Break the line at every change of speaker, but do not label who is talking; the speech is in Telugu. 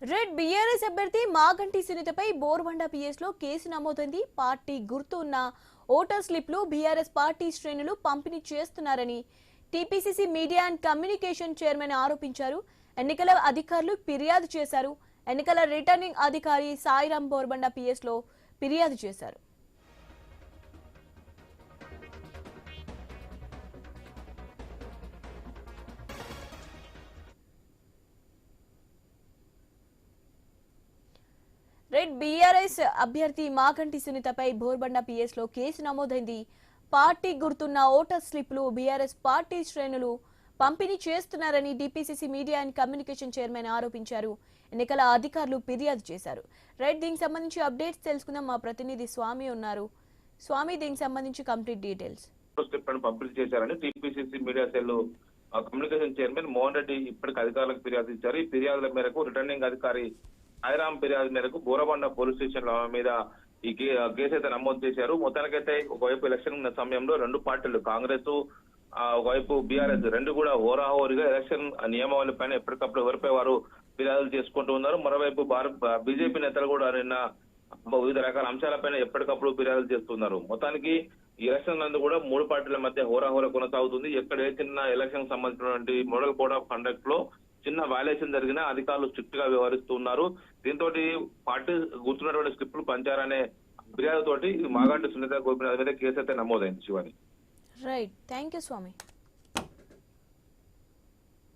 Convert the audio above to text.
రెడ్ బీఆర్ఎస్ అభ్యర్థి మాగంటి సునీతపై బోర్బండ పిఎస్ లో కేసు నమోదైంది. పార్టీ గుర్తు ఉన్న ఓటర్ స్లిప్లు బీఆర్ఎస్ పార్టీ శ్రేణులు పంపిణీ చేస్తున్నారని TPCC media and communication chairman ఆరోపించారు. ఎన్నికల అధికారులు ఫిర్యాదు చేశారు. ఎన్నికల రిటర్నింగ్ అధికారి సాయిరాం బోర్బండ పిఎస్ లో ఫిర్యాదు చేశారు. రెడ్ బీఆర్ఎస్ అభ్యర్థి మాగంటి సునీతపై బోర్బండ పిఎస్ లో కేసు నమోదైంది. పార్టీ గుర్తున్న ఓటర్ స్లిప్లు బీఆర్ఎస్ పార్టీ శ్రేణులు పంపిణీ చేస్తున్నారని TPCC media and communication chairman ఆరోపించారు. ఎన్నికల అధికారులు ఫిర్యాదు చేశారు. రైట్, దీనికి సంబంధించి అప్డేట్స్ తెలుసుకుందాం. మా ప్రతినిధి స్వామి ఉన్నారు. స్వామి, దీనికి సంబంధించి కంప్లీట్ డీటెయిల్స్.
పంపిణీ చేశారని TPCC media cell communication chairman Mohan Reddy ఇప్పటికి అధికారులకు ఫిర్యాదు ఇచ్చారు. ఈ ఫిర్యాదుల మేరకు రిటర్నింగ్ అధికారి సాయిరాం ఫిర్యాదు మేరకు బోరబండ పోలీస్ స్టేషన్ మీద ఈ కేసు అయితే నమోదు చేశారు. మొత్తానికైతే ఒకవైపు ఎలక్షన్ ఉన్న సమయంలో రెండు పార్టీలు కాంగ్రెస్ ఒకవైపు బీఆర్ఎస్ రెండు కూడా హోరాహోరీగా ఎలక్షన్ నియమావళి పైన ఎప్పటికప్పుడు ఎవరిపై వారు ఫిర్యాదులు చేసుకుంటూ ఉన్నారు. మరోవైపు బీజేపీ నేతలు కూడా నిన్న వివిధ రకాల అంశాలపైన ఎప్పటికప్పుడు ఫిర్యాదులు చేస్తున్నారు. మొత్తానికి ఈ ఎలక్షన్ నందు కూడా మూడు పార్టీల మధ్య హోరాహోరా కొనసాగుతుంది. ఎక్కడ ఏ చిన్న ఎలక్షన్ సంబంధించినటువంటి మోడల్ కోడ్ ఆఫ్ కండక్ట్ లో చిన్న వాల్యుయేషన్ జరిగినా అధికారులు స్ట్రిక్ట్ గా వ్యవహరిస్తున్నారు. దీంతో పార్టీ గుర్తున్నటువంటి స్లిప్లు పంచారనే ఫిర్యాదు తోటి మాగంటి సునీత గోపినాథ్ మీద కేసు అయితే నమోదైంది. Shivani.
Right, thank you Swamy.